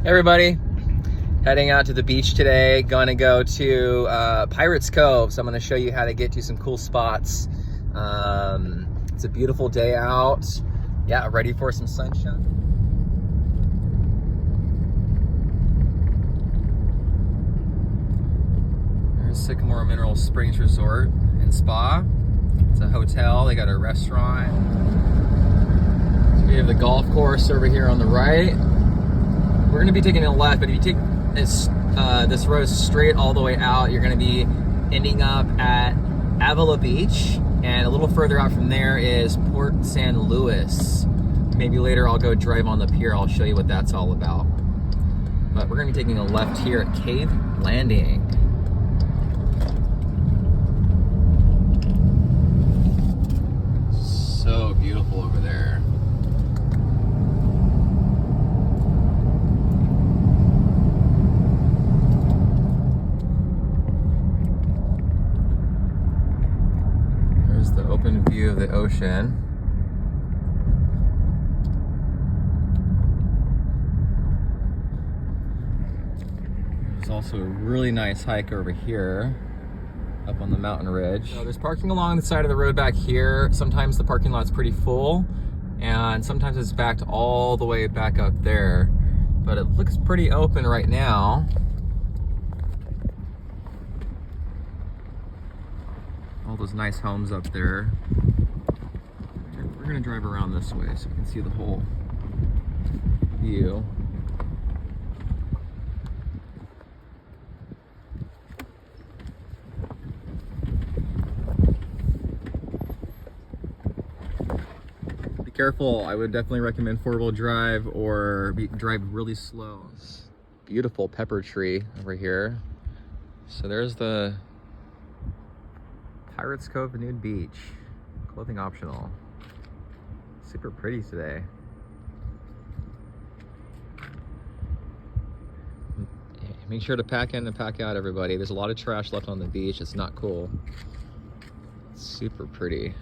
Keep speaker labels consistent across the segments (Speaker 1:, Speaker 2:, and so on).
Speaker 1: Everybody, heading out to the beach today. Going to go to Pirates Cove. So I'm going to show you how to get to some cool spots. It's a beautiful day out. Yeah, ready for some sunshine. There's Sycamore Mineral Springs Resort and Spa. It's a hotel. They got a restaurant. So we have the golf course over here on the right. We're going to be taking a left, but if you take this road straight all the way out, you're going to be ending up at Avila Beach, and a little further out from there is Port San Luis. Maybe later I'll go drive on the pier. I'll show you what that's all about. But we're going to be taking a left here at Cave Landing. So beautiful over there. There's the open view of the ocean. There's also a really nice hike over here up on the mountain ridge. So there's parking along the side of the road back here. Sometimes the parking lot's pretty full, and sometimes it's backed all the way back up there. But it looks pretty open right now. All those nice homes up there. We're gonna drive around this way so you can see the whole view. Be careful. I would definitely recommend four-wheel drive or drive really slow. Beautiful pepper tree over here. So there's the Pirates Cove Nude Beach. Clothing optional. Super pretty today. Make sure to pack in and pack out, everybody. There's a lot of trash left on the beach. It's not cool. It's super pretty.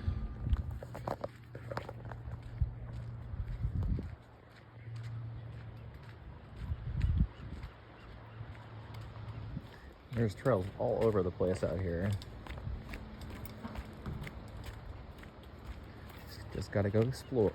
Speaker 1: There's trails all over the place out here. Just gotta go explore.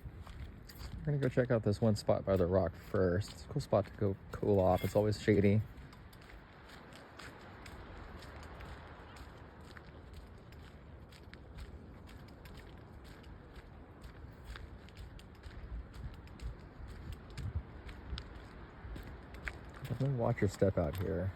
Speaker 1: We're gonna go check out this one spot by the rock first. It's a cool spot to go cool off. It's always shady. Definitely watch your step out here.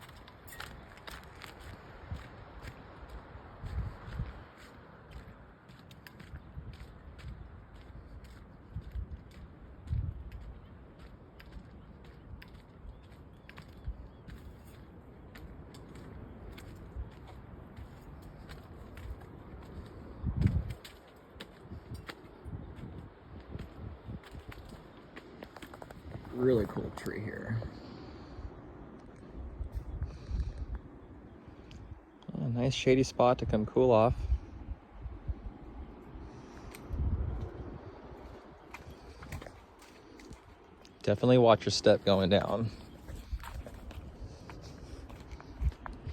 Speaker 1: Really cool tree here. Oh, nice shady spot to come cool off. Definitely watch your step going down.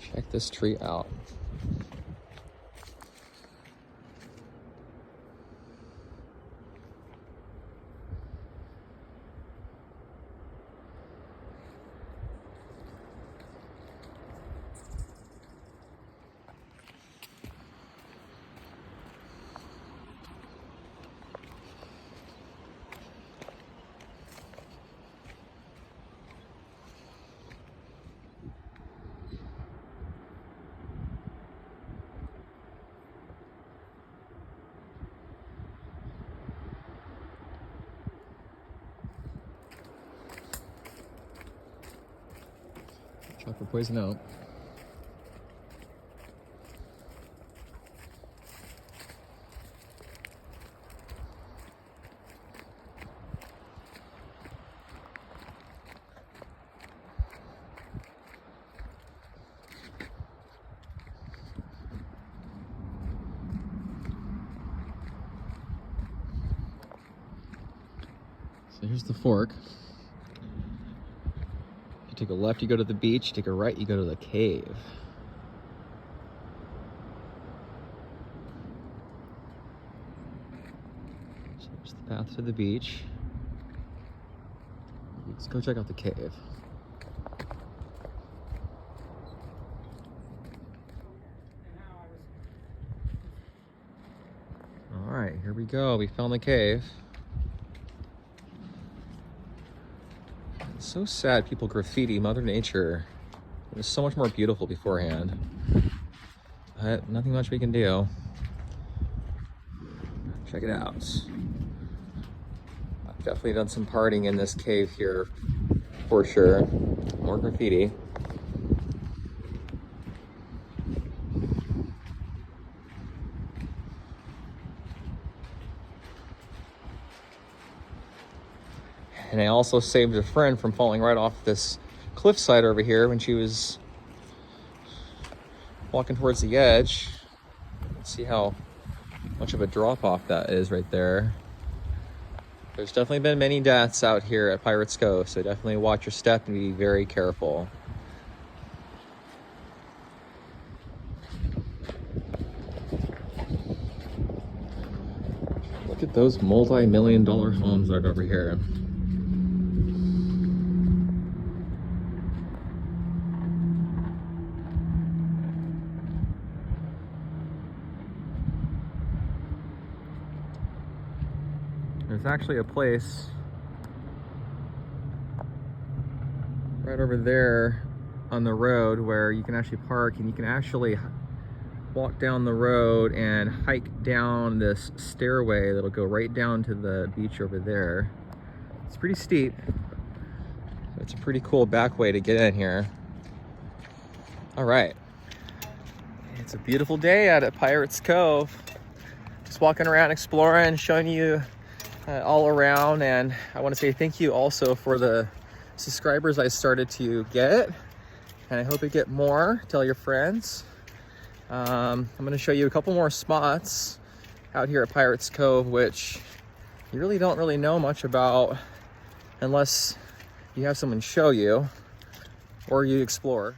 Speaker 1: Check this tree out. Watch out for poison oak. So here's the fork. You take a left, you go to the beach. You take a right, you go to the cave. So there's the path to the beach. Let's go check out the cave. All right, here we go. We found the cave. It's so sad people graffiti Mother Nature. It was so much more beautiful beforehand. But nothing much we can do. Check it out. I've definitely done some partying in this cave here for sure. More graffiti. And I also saved a friend from falling right off this cliffside over here when she was walking towards the edge. Let's see how much of a drop off that is right there. There's definitely been many deaths out here at Pirates Cove, so definitely watch your step and be very careful. Look at those multi-million-dollar homes right over here. There's actually a place right over there on the road where you can actually park and you can actually walk down the road and hike down this stairway that'll go right down to the beach over there. It's pretty steep. It's a pretty cool back way to get in here. All right. It's a beautiful day out at Pirates Cove. Just walking around exploring, showing you all around, and I want to say thank you also for the subscribers I started to get, and I hope you get more. Tell your friends. I'm going to show you a couple more spots out here at Pirates Cove, which you really don't know much about unless you have someone show you or you explore.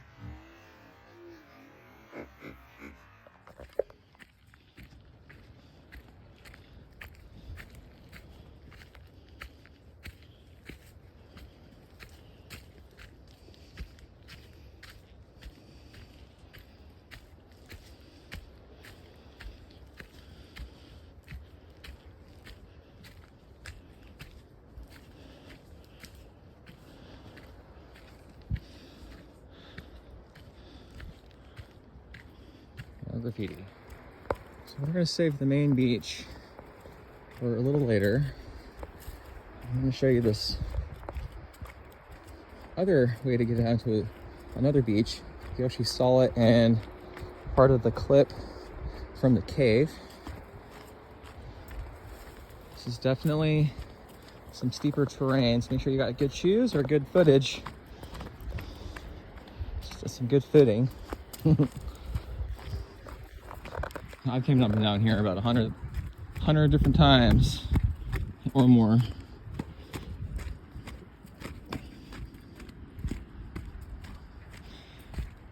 Speaker 1: Graffiti. So we're going to save the main beach for a little later. I'm going to show you this other way to get down to another beach. You actually saw it in part of the clip from the cave. This is definitely some steeper terrain, so make sure you got good shoes or good footage. Just some good footing. I've came up and down here about 100 different times or more.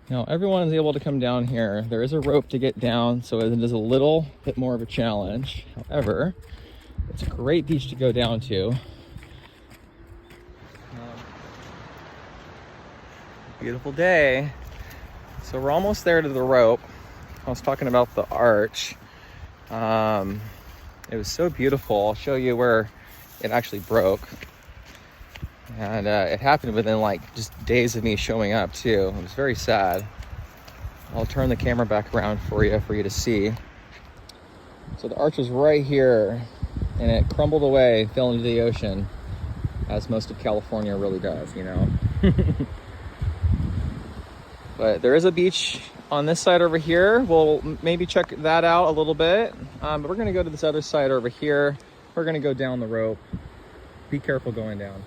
Speaker 1: Now everyone is able to come down here. There is a rope to get down, so it is a little bit more of a challenge. However, it's a great beach to go down to. Beautiful day. So we're almost there to the rope. I was talking about the arch. It was so beautiful. I'll show you where it actually broke. And it happened within like just days of me showing up too. It was very sad. I'll turn the camera back around for you to see. So the arch was right here and it crumbled away, fell into the ocean, as most of California really does, you know. But there is a beach on this side over here. We'll maybe check that out a little bit. But we're gonna go to this other side over here. We're gonna go down the rope. Be careful going down.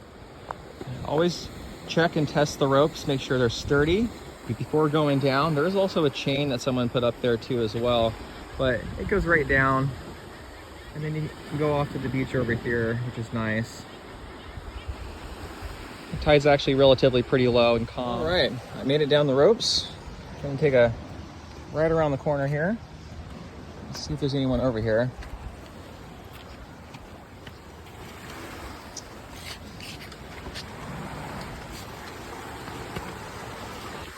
Speaker 1: Always check and test the ropes, make sure they're sturdy before going down. There is also a chain that someone put up there too as well, but it goes right down. And then you can go off to the beach over here, which is nice. Tide's actually relatively pretty low and calm. All right, I made it down the ropes. Gonna take a right around the corner here. Let's see if there's anyone over here.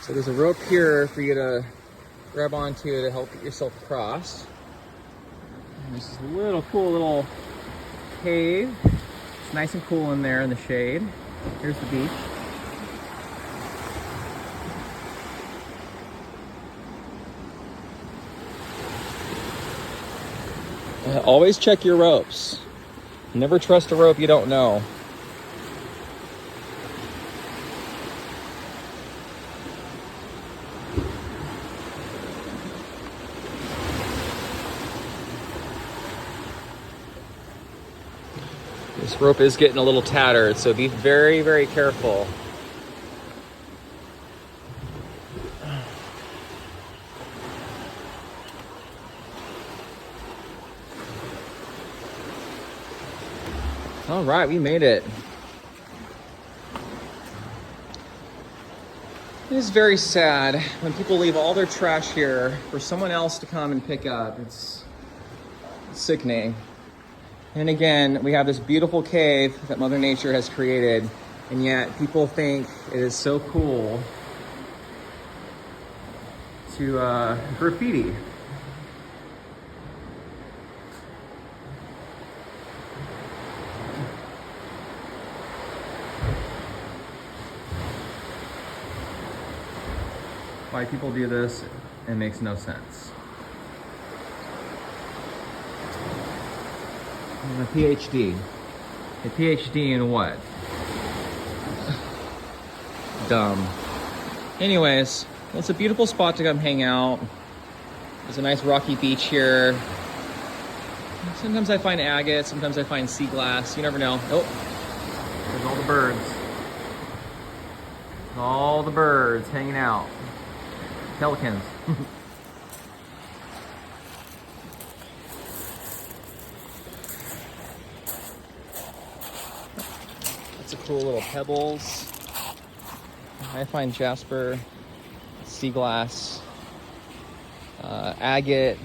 Speaker 1: So there's a rope here for you to grab onto to help get yourself across. And this is a little cool little cave. It's nice and cool in there in the shade. Here's the beach. Always check your ropes. Never trust a rope you don't know. This rope is getting a little tattered, so be very, very careful. All right, we made it. It is very sad when people leave all their trash here for someone else to come and pick up. It's sickening. And again, we have this beautiful cave that Mother Nature has created, and yet people think it is so cool to graffiti. Why people do this, it makes no sense. I'm a PhD. A PhD in what? Dumb. Anyways, it's a beautiful spot to come hang out. There's a nice rocky beach here. Sometimes I find agate, sometimes I find sea glass. You never know. Oh, there's all the birds. All the birds hanging out. Pelicans. That's a cool little pebbles. I find jasper, sea glass, agate.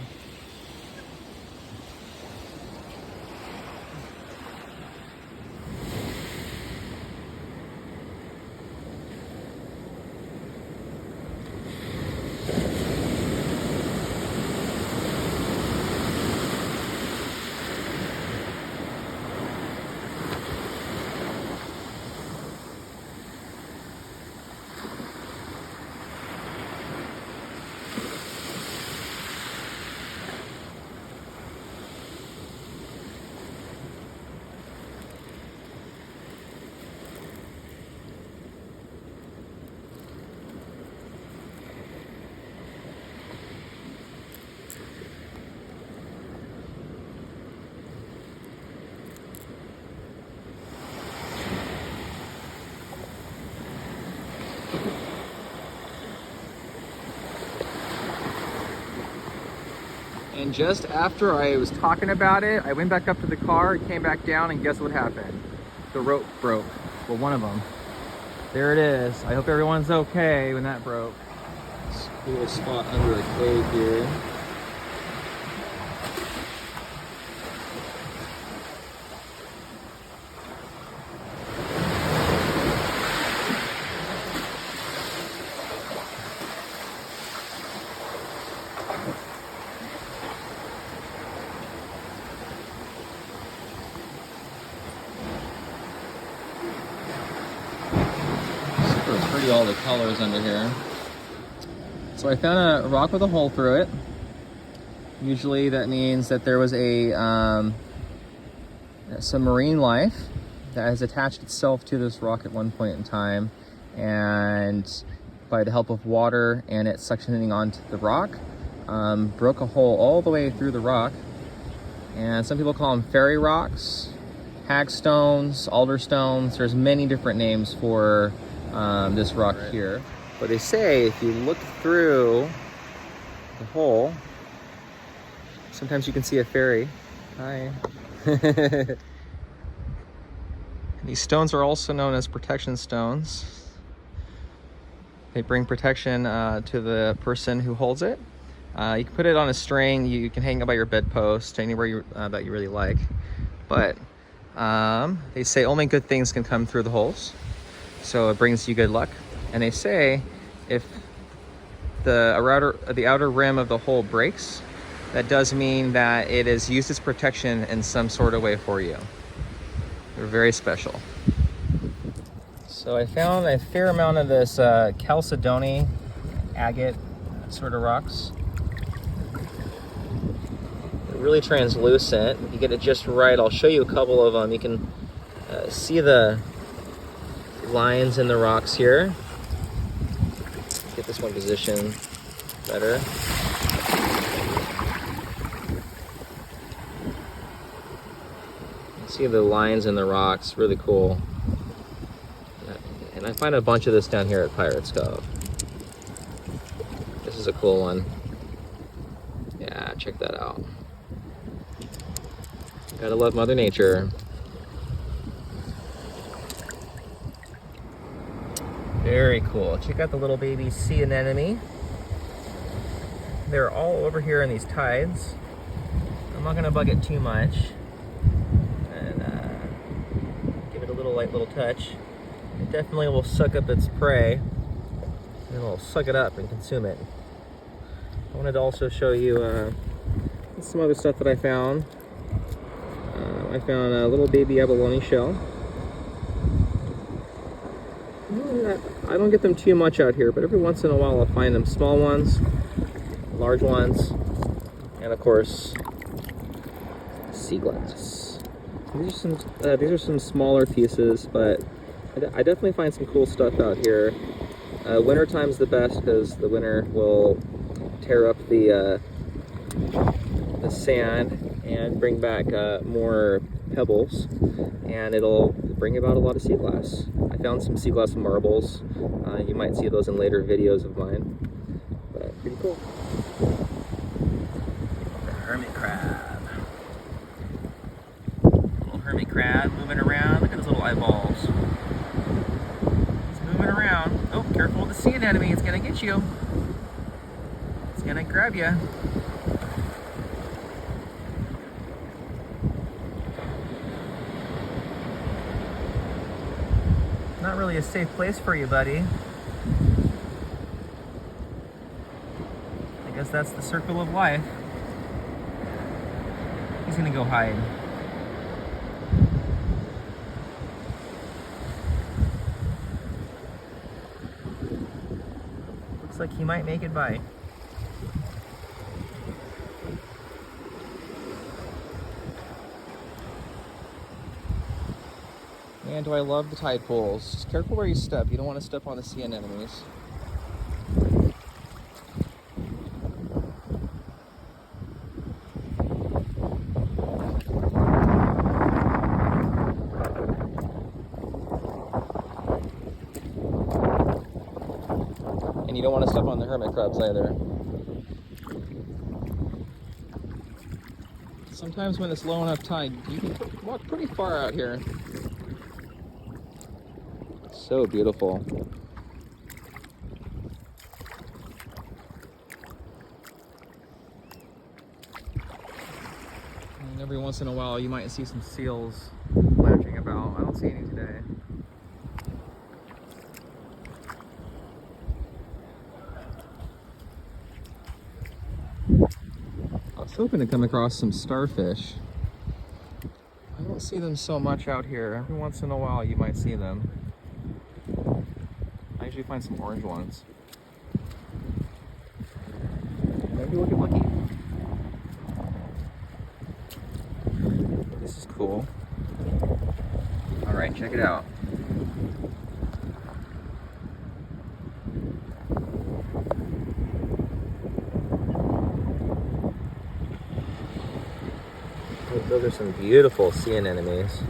Speaker 1: And just after I was talking about it, I went back up to the car, came back down, and guess what happened? The rope broke. Well, one of them. There it is. I hope everyone's okay when that broke. It's a little spot under a cave here. Pretty all the colors under here. So I found a rock with a hole through it. Usually that means that there was some marine life that has attached itself to this rock at one point in time, and by the help of water and it suctioning onto the rock, broke a hole all the way through the rock. And some people call them fairy rocks, hagstones, alderstones. There's many different names for this rock here. But they say if you look through the hole, sometimes you can see a fairy. Hi. These stones are also known as protection stones. They bring protection to the person who holds it. You can put it on a string. You can hang it by your bedpost, anywhere that you really like. But they say only good things can come through the holes, so it brings you good luck. And they say if the outer rim of the hole breaks, that does mean that it is used as protection in some sort of way for you. They're very special. So I found a fair amount of this chalcedony agate sort of rocks. They're really translucent. If you get it just right, I'll show you a couple of them. You can see the lines in the rocks here. Get this one positioned better. See the lines in the rocks, really cool. And I find a bunch of this down here at Pirates Cove. This is a cool one. Yeah, check that out. Gotta love Mother Nature. Very cool. Check out the little baby sea anemone. They're all over here in these tides. I'm not gonna bug it too much. Light little touch. It definitely will suck up its prey, and it'll suck it up and consume it. I wanted to also show you some other stuff that I found. I found a little baby abalone shell. I don't get them too much out here, but every once in a while I'll find them. Small ones, large ones, and of course sea glass. These are some smaller pieces, but I definitely find some cool stuff out here. Winter time's the best because the winter will tear up the sand and bring back more pebbles, and it'll bring about a lot of sea glass. I found some sea glass marbles. You might see those in later videos of mine, but pretty cool. The hermit crab. Hermit crab moving around. Look at those little eyeballs. It's moving around. Oh, careful with the sea anemone. It's gonna get you. It's gonna grab you. Not really a safe place for you, buddy. I guess that's the circle of life. He's gonna go hide. Looks like he might make it by. Man, do I love the tide pools. Just careful where you step. You don't want to step on the sea anemones. And you don't want to step on the hermit crabs either. Sometimes when it's low enough tide, you can walk pretty far out here. So beautiful. And every once in a while you might see some seals flashing about. I don't see any today. I was hoping to come across some starfish. I don't see them so much out here. Every once in a while you might see them. I usually find some orange ones. Maybe looky. This is cool. Alright, check it out. Those are some beautiful sea anemones.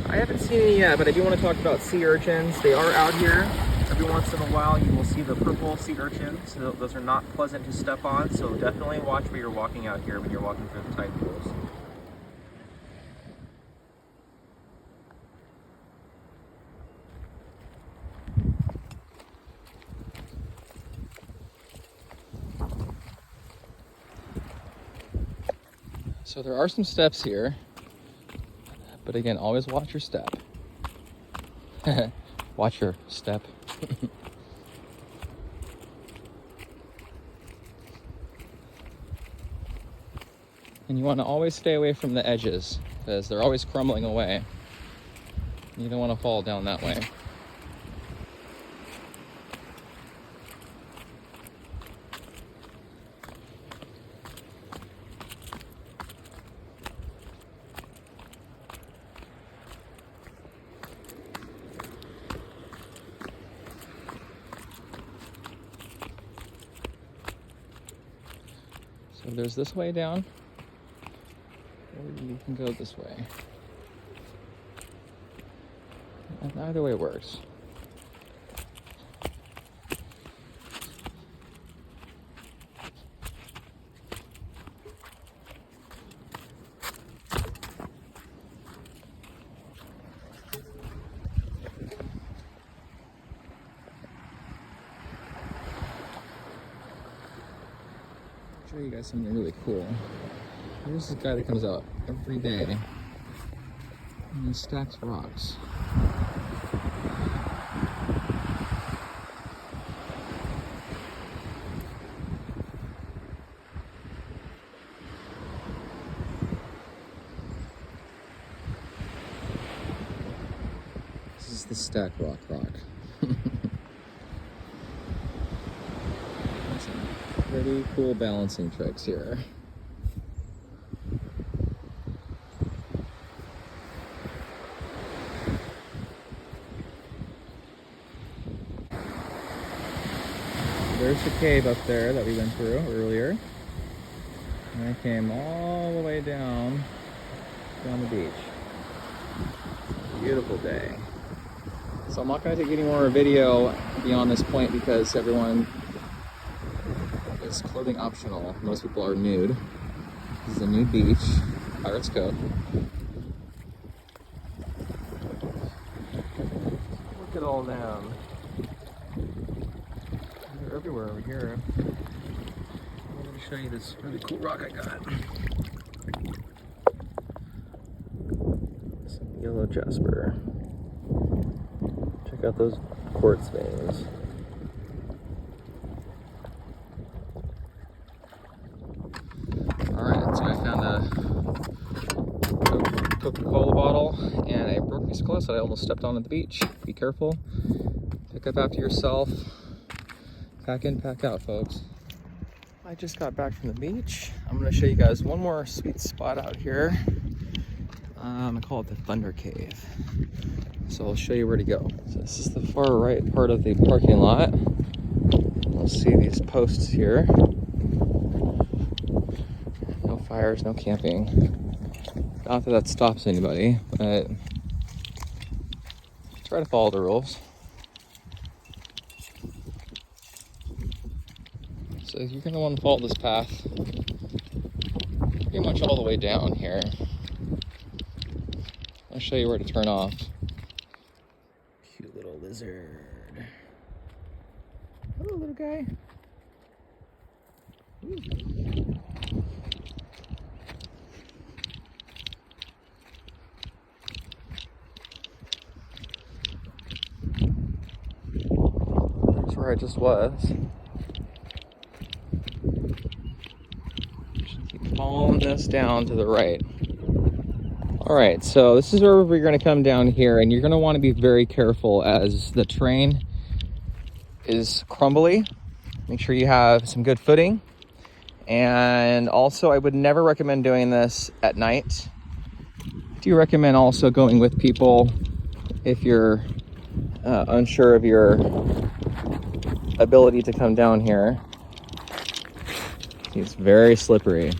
Speaker 1: I haven't seen any yet, but I do want to talk about sea urchins. They are out here. Every once in a while you will see the purple sea urchins. So those are not pleasant to step on, so definitely watch where you're walking out here when you're walking through the tide pools. So there are some steps here, but again, always watch your step. Watch your step. And you want to always stay away from the edges because they're always crumbling away. You don't want to fall down that way. So there's this way down, or you can go this way. And either way works. Show you guys something really cool. Here's this guy that comes out every day and he stacks rocks. This is the stack rock. Pretty cool balancing tricks here. There's the cave up there that we went through earlier. And I came all the way down the beach. Beautiful day. So I'm not going to take any more video beyond this point because everyone is clothing optional. Most people are nude. This is a nude beach, Pirates Cove. Look at all them. They're everywhere over here. Let me show you this really cool rock I got. Some yellow jasper. Check out those quartz veins. Alright, so I found a Coca-Cola bottle and a broken piece of glass that I almost stepped on at the beach. Be careful. Pick up after yourself. Pack in, pack out, folks. I just got back from the beach. I'm going to show you guys one more sweet spot out here. I call it the Thunder Cave. So I'll show you where to go. So this is the far right part of the parking lot. You'll see these posts here. No fires, no camping. Not that stops anybody, but try to follow the rules. So you're going to want to follow this path pretty much all the way down here. I'll show you where to turn off. Cute little lizard. Hello, little guy. Ooh. That's where I just was. Keep following this down to the right. Alright, so this is where we're going to come down here, and you're going to want to be very careful as the terrain is crumbly. Make sure you have some good footing. And also, I would never recommend doing this at night. I do recommend also going with people if you're unsure of your ability to come down here. It's very slippery.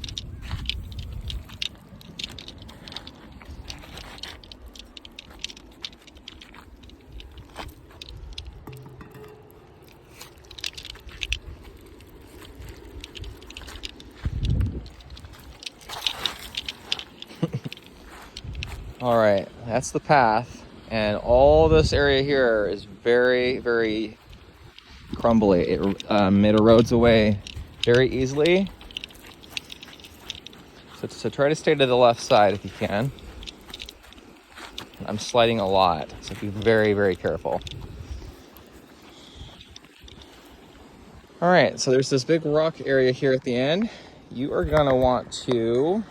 Speaker 1: All right, that's the path, and all this area here is very, very crumbly. It erodes away very easily. So try to stay to the left side if you can. I'm sliding a lot, so be very, very careful. All right, so there's this big rock area here at the end. You are gonna want to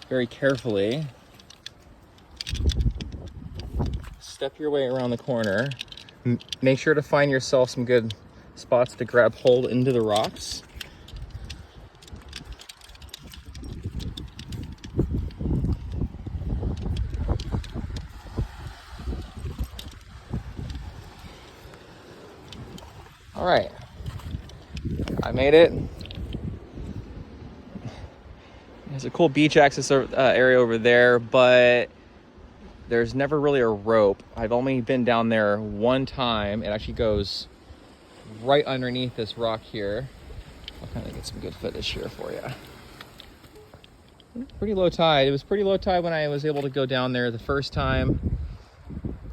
Speaker 1: very carefully step your way around the corner. Make sure to find yourself some good spots to grab hold into the rocks. All right, I made it. There's a cool beach access area over there, but there's never really a rope. I've only been down there one time. It actually goes right underneath this rock here. I'll kind of get some good footage here for you. Pretty low tide. It was pretty low tide when I was able to go down there the first time.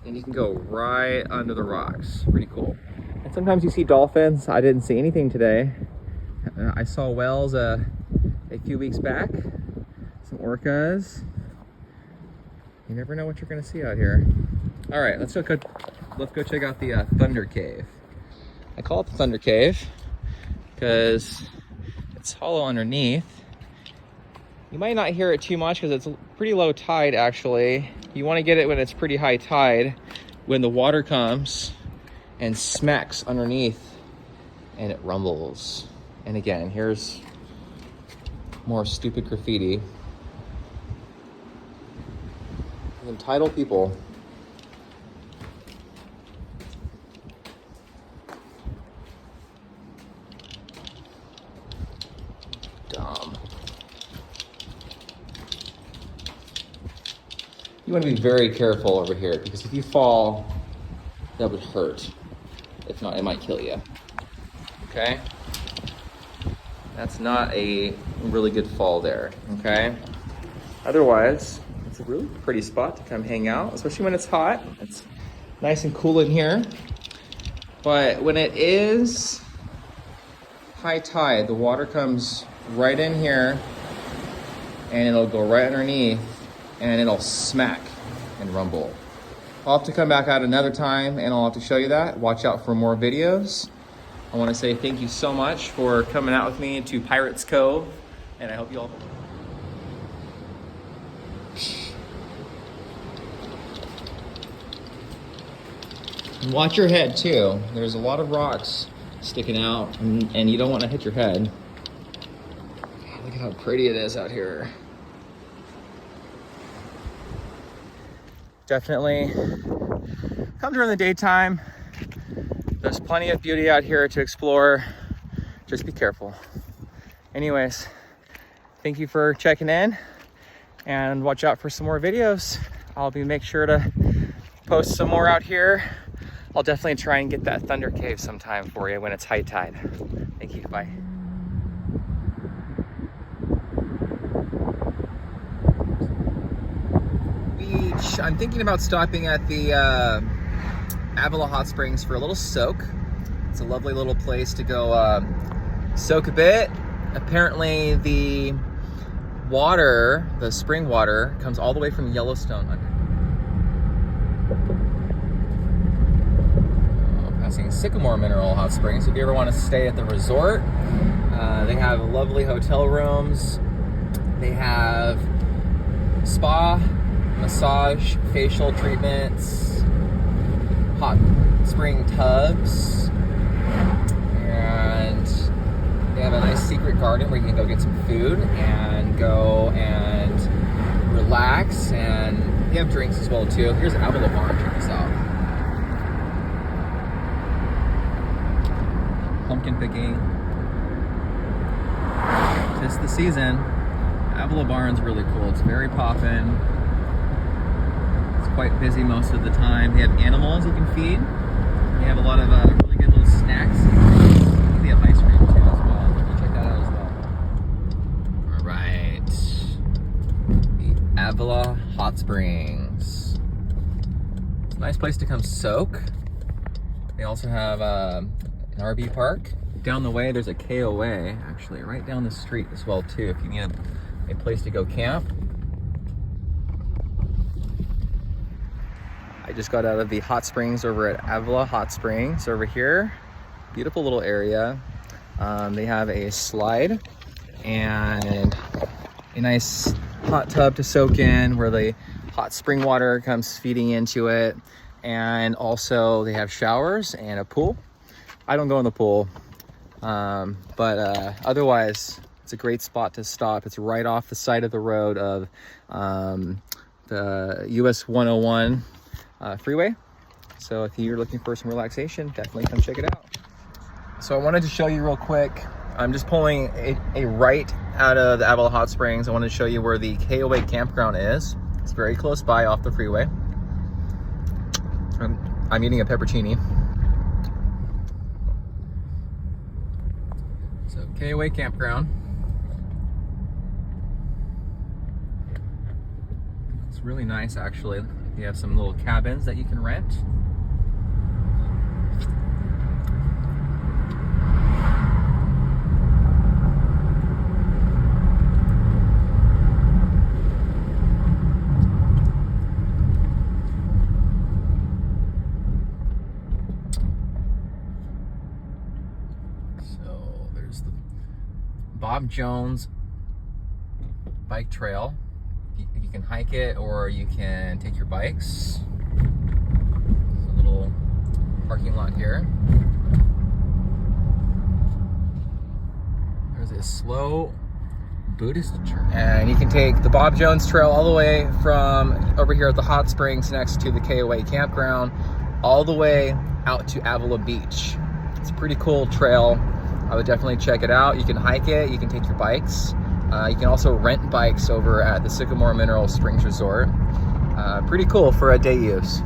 Speaker 1: And you can go right under the rocks. Pretty cool. And sometimes you see dolphins. I didn't see anything today. I saw whales a few weeks back. Some orcas. You never know what you're gonna see out here. All right, let's go check out the Thunder Cave. I call it the Thunder Cave because it's hollow underneath. You might not hear it too much because it's pretty low tide actually. You wanna get it when it's pretty high tide, when the water comes and smacks underneath and it rumbles. And again, here's more stupid graffiti. Entitled people. Dumb. You want to be very careful over here because if you fall, that would hurt. If not, it might kill you. Okay? That's not a really good fall there, okay? Otherwise, it's a really pretty spot to come hang out, especially when it's hot. It's nice and cool in here. But when it is high tide, the water comes right in here and it'll go right underneath and it'll smack and rumble. I'll have to come back out another time and I'll have to show you that. Watch out for more videos. I want to say thank you so much for coming out with me to Pirates Cove, and I hope you all... And watch your head too. There's a lot of rocks sticking out and you don't want to hit your head. Look at how pretty it is out here. Definitely come during the daytime. There's plenty of beauty out here to explore. Just be careful. Anyways, thank you for checking in and watch out for some more videos. I'll make sure to post some more out here. I'll definitely try and get that Thunder Cave sometime for you when it's high tide. Thank you, bye. Beach. I'm thinking about stopping at the Avila hot springs for a little soak. It's a lovely little place to go soak a bit. Apparently the water, the spring water, comes all the way from Yellowstone. Passing Sycamore Mineral Hot Springs. If you ever want to stay at the resort, they have lovely hotel rooms. They have spa, massage, facial treatments, hot spring tubs, and they have a nice secret garden where you can go get some food and go and relax, and they have drinks as well too. Here's Avila Barn, check this out. Pumpkin picking. Tis the season. Avila Barn's really cool. It's very poppin'. It's quite busy most of the time. They have animals you can feed. They have a lot of really good little snacks. They have ice cream too as well. You check that out as well. All right. The Avila Hot Springs. It's a nice place to come soak. They also have an RV park. Down the way, there's a KOA, actually, right down the street as well, too, if you need a place to go camp. I just got out of the hot springs over at Avila Hot Springs over here. Beautiful little area. They have a slide and a nice hot tub to soak in where the hot spring water comes feeding into it. And also they have showers and a pool. I don't go in the pool, but otherwise it's a great spot to stop. It's right off the side of the road of the US 101 freeway. So if you're looking for some relaxation, definitely come check it out. So I wanted to show you real quick. I'm just pulling a right out of the Avila Hot Springs. I wanted to show you where the KOA campground is. It's very close by off the freeway. I'm eating a peppercini. So KOA campground. It's really nice, actually. You have some little cabins that you can rent. So there's the Bob Jones bike trail. You can hike it or you can take your bikes. There's a little parking lot here. There's a slow Buddhist church. And you can take the Bob Jones trail all the way from over here at the hot springs next to the KOA campground, all the way out to Avila Beach. It's a pretty cool trail. I would definitely check it out. You can hike it, you can take your bikes. You can also rent bikes over at the Sycamore Mineral Springs Resort. Pretty cool for a day use.